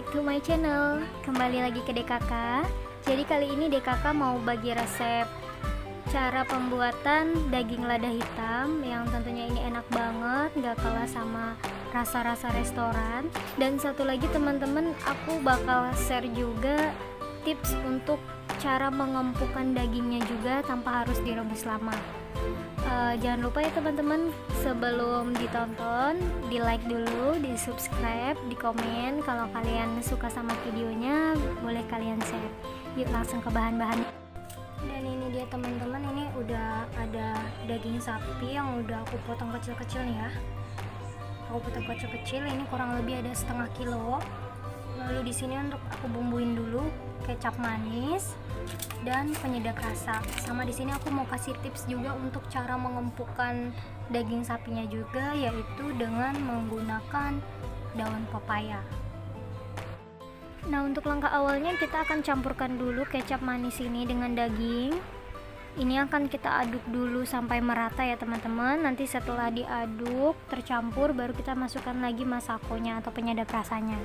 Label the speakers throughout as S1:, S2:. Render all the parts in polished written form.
S1: back to my channel. Kembali lagi ke DKK. Jadi kali ini DKK mau bagi resep cara pembuatan daging lada hitam yang tentunya ini enak banget, gak kalah sama rasa-rasa restoran. Dan satu lagi teman-teman, aku bakal share juga tips untuk cara mengempukkan dagingnya juga tanpa harus direbus lama. Jangan lupa ya teman-teman, sebelum ditonton, di like dulu, di subscribe, di komen. Kalau kalian suka sama videonya, boleh kalian share. Yuk langsung ke bahan-bahannya. Dan ini dia teman-teman, ini udah ada daging sapi yang udah aku potong kecil-kecil nih ya. Aku potong kecil-kecil, ini kurang lebih ada setengah kilo. Lalu di sini untuk aku bumbuin dulu kecap manis dan penyedap rasa. Sama di sini aku mau kasih tips juga untuk cara mengempukkan daging sapinya juga, yaitu dengan menggunakan daun pepaya. Nah, untuk langkah awalnya kita akan campurkan dulu kecap manis ini dengan daging. Ini akan kita aduk dulu sampai merata ya teman-teman. Nanti setelah diaduk tercampur, baru kita masukkan lagi masakonya atau penyedap rasanya.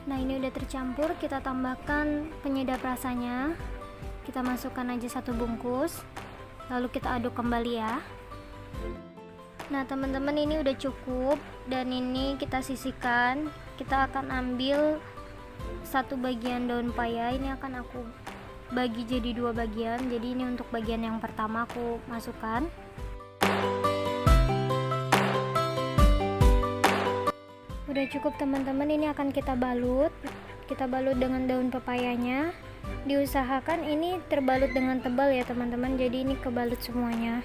S1: Nah, ini udah tercampur, kita tambahkan penyedap rasanya. Kita masukkan aja satu bungkus, lalu kita aduk kembali ya. Nah teman-teman, ini udah cukup, dan ini kita sisihkan. Kita akan ambil satu bagian daun pepaya, ini akan aku bagi jadi dua bagian. Jadi ini untuk bagian yang pertama aku masukkan. Udah cukup teman-teman, ini akan kita balut dengan daun pepayanya. Diusahakan ini terbalut dengan tebal ya teman-teman, jadi ini kebalut semuanya.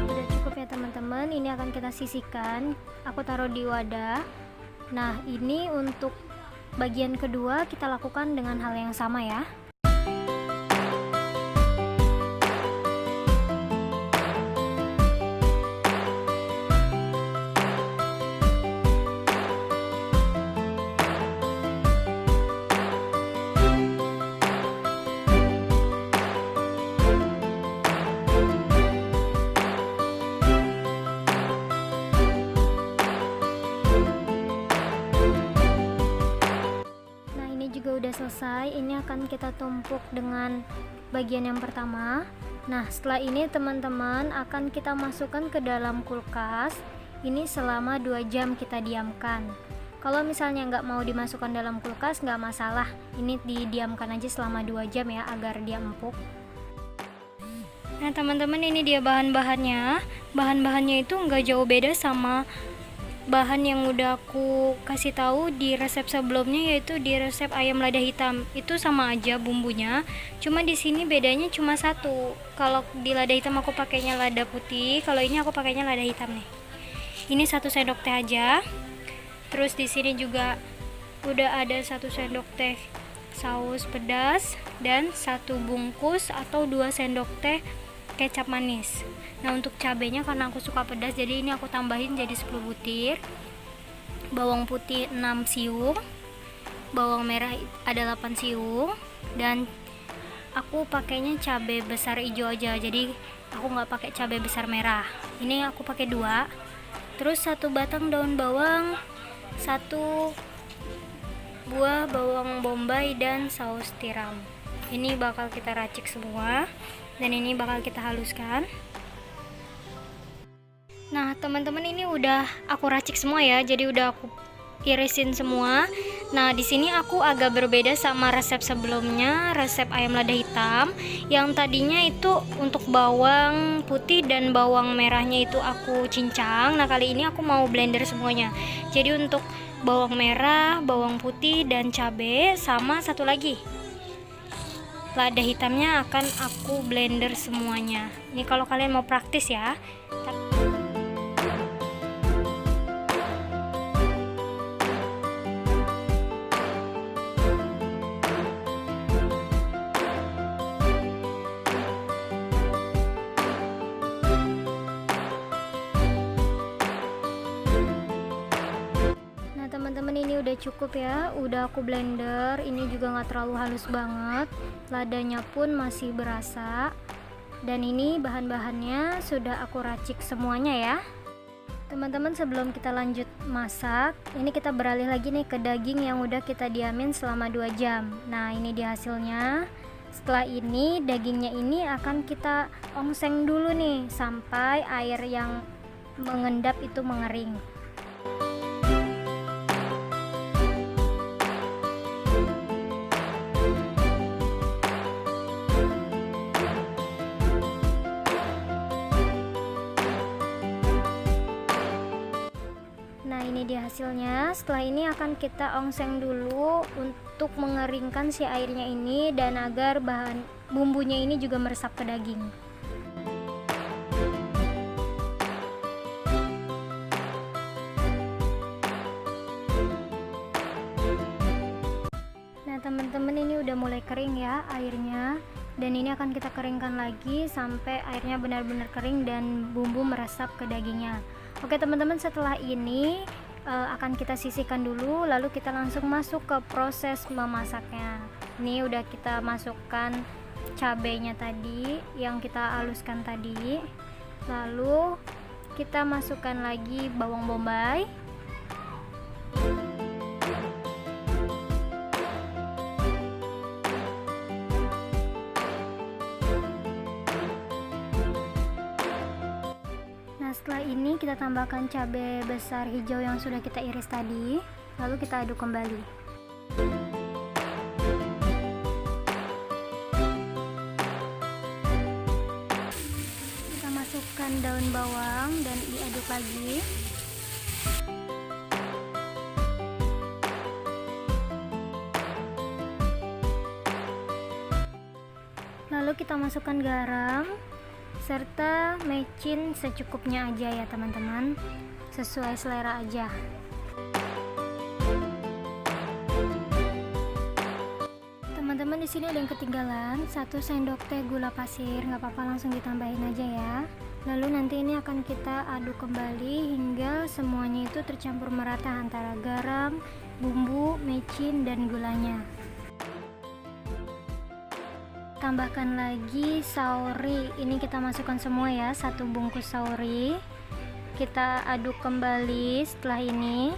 S1: Udah cukup ya teman-teman, ini akan kita sisihkan. Aku taruh di wadah. Nah, ini untuk bagian kedua kita lakukan dengan hal yang sama ya. Juga udah selesai. Ini akan kita tumpuk dengan bagian yang pertama. Nah, setelah ini teman-teman akan kita masukkan ke dalam kulkas. Ini selama 2 jam kita diamkan. Kalau misalnya nggak mau dimasukkan dalam kulkas, nggak masalah. Ini didiamkan aja selama 2 jam ya, agar dia empuk. Nah teman-teman, ini dia bahan-bahannya. Bahan-bahannya itu nggak jauh beda sama bahan yang udah aku kasih tahu di resep sebelumnya, yaitu di resep ayam lada hitam. Itu sama aja bumbunya, cuma di sini bedanya cuma satu. Kalau di lada hitam aku pakainya lada putih, kalau ini aku pakainya lada hitam nih. Ini 1 sendok teh aja. Terus di sini juga udah ada 1 sendok teh saus pedas dan 1 bungkus atau 2 sendok teh kecap manis. Nah, untuk cabenya karena aku suka pedas, jadi ini aku tambahin jadi 10 butir. Bawang putih 6 siung, bawang merah ada 8 siung, dan aku pakainya cabai besar hijau aja, jadi aku nggak pakai cabai besar merah. Ini aku pakai 2. Terus 1 batang daun bawang, 1 buah bawang bombay, dan saus tiram. Ini bakal kita racik semua, dan ini bakal kita haluskan. Nah teman-teman, ini udah aku racik semua ya, jadi udah aku irisin semua. Nah di sini aku agak berbeda sama resep sebelumnya, resep ayam lada hitam yang tadinya itu untuk bawang putih dan bawang merahnya itu aku cincang. Nah kali ini aku mau blender semuanya. Jadi untuk bawang merah, bawang putih, dan cabai, sama satu lagi lada hitamnya akan aku blender semuanya. Ini kalau kalian mau praktis ya. ini udah cukup ya, udah aku blender. Ini juga nggak terlalu halus banget, ladanya pun masih berasa. Dan ini bahan-bahannya sudah aku racik semuanya ya teman-teman. Sebelum kita lanjut masak, ini kita beralih lagi nih ke daging yang udah kita diamin selama 2 jam. Nah ini dia hasilnya. Setelah ini dagingnya ini akan kita ongseng dulu nih sampai air yang mengendap itu mengering. Nah ini dia hasilnya. Setelah ini akan kita ongseng dulu untuk mengeringkan si airnya ini dan agar bahan bumbunya ini juga meresap ke daging. Nah teman-teman, ini udah mulai kering ya airnya, dan ini akan kita keringkan lagi sampai airnya benar-benar kering dan bumbu meresap ke dagingnya. Oke teman-teman, setelah ini akan kita sisihkan dulu, lalu kita langsung masuk ke proses memasaknya. Ini udah kita masukkan cabenya tadi yang kita haluskan tadi, lalu kita masukkan lagi bawang bombay, setelah ini kita tambahkan cabai besar hijau yang sudah kita iris tadi, lalu kita aduk kembali. Kita masukkan daun bawang dan diaduk lagi. Lalu kita masukkan garam serta mecin secukupnya aja ya teman-teman, sesuai selera aja. Teman-teman, di sini ada yang ketinggalan, 1 sendok teh gula pasir, nggak apa-apa langsung ditambahin aja ya. Lalu nanti ini akan kita aduk kembali hingga semuanya itu tercampur merata antara garam, bumbu, mecin, dan gulanya. Tambahkan lagi saori, ini kita masukkan semua ya, 1 bungkus saori. Kita aduk kembali setelah ini.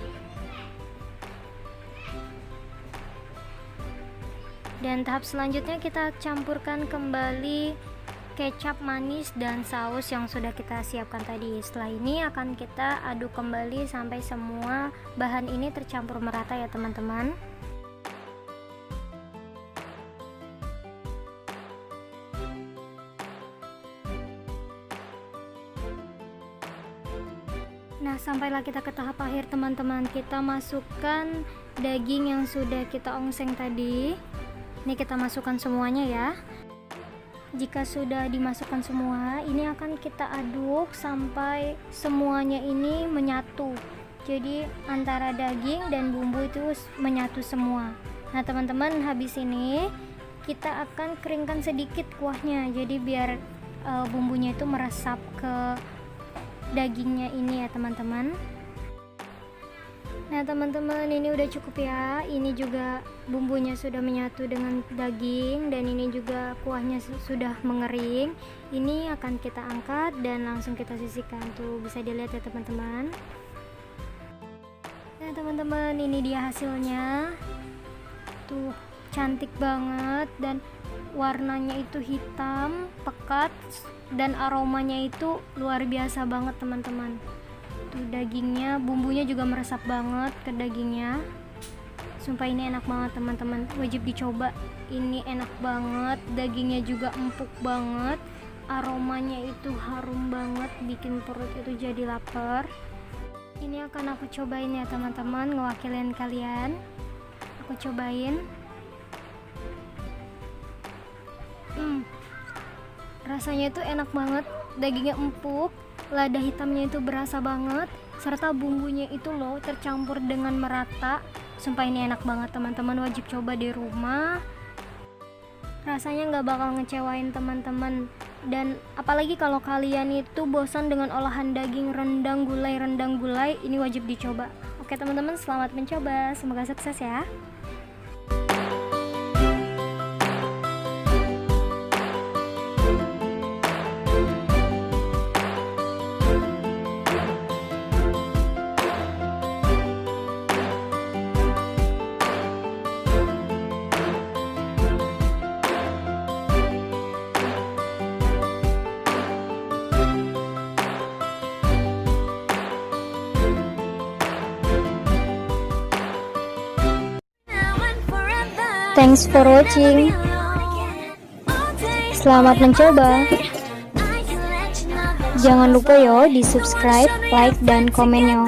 S1: Dan tahap selanjutnya kita campurkan kembali kecap manis dan saus yang sudah kita siapkan tadi. Setelah ini akan kita aduk kembali sampai semua bahan ini tercampur merata ya teman-teman. Nah, sampailah kita ke tahap akhir teman-teman. Kita masukkan daging yang sudah kita ongseng tadi. Ini kita masukkan semuanya ya. Jika sudah dimasukkan semua, ini akan kita aduk sampai semuanya ini menyatu. Jadi antara daging dan bumbu itu menyatu semua. Nah teman-teman, habis ini kita akan keringkan sedikit kuahnya. Jadi biar bumbunya itu meresap ke dagingnya ini ya teman-teman. Nah teman-teman, ini udah cukup ya. Ini juga bumbunya sudah menyatu dengan daging dan ini juga kuahnya sudah mengering. Ini akan kita angkat dan langsung kita sisihkan. Tuh bisa dilihat ya teman-teman. Nah teman-teman, ini dia hasilnya. Tuh cantik banget dan warnanya itu hitam pekat dan aromanya itu luar biasa banget teman-teman. Tuh dagingnya, bumbunya juga meresap banget ke dagingnya. Sumpah ini enak banget teman-teman, wajib dicoba. Ini enak banget, dagingnya juga empuk banget, aromanya itu harum banget, bikin perut itu jadi lapar. Ini akan aku cobain ya teman-teman, ngewakilin kalian. Aku cobain. Rasanya itu enak banget, dagingnya empuk, lada hitamnya itu berasa banget, serta bumbunya itu loh tercampur dengan merata. Sumpah ini enak banget teman-teman, wajib coba di rumah. Rasanya nggak bakal ngecewain teman-teman. Dan apalagi kalau kalian itu bosan dengan olahan daging rendang gulai, ini wajib dicoba. Oke Oke teman-teman, selamat mencoba, semoga sukses ya. Thanks for watching. Selamat mencoba. Jangan lupa yo di subscribe, like, dan komennya.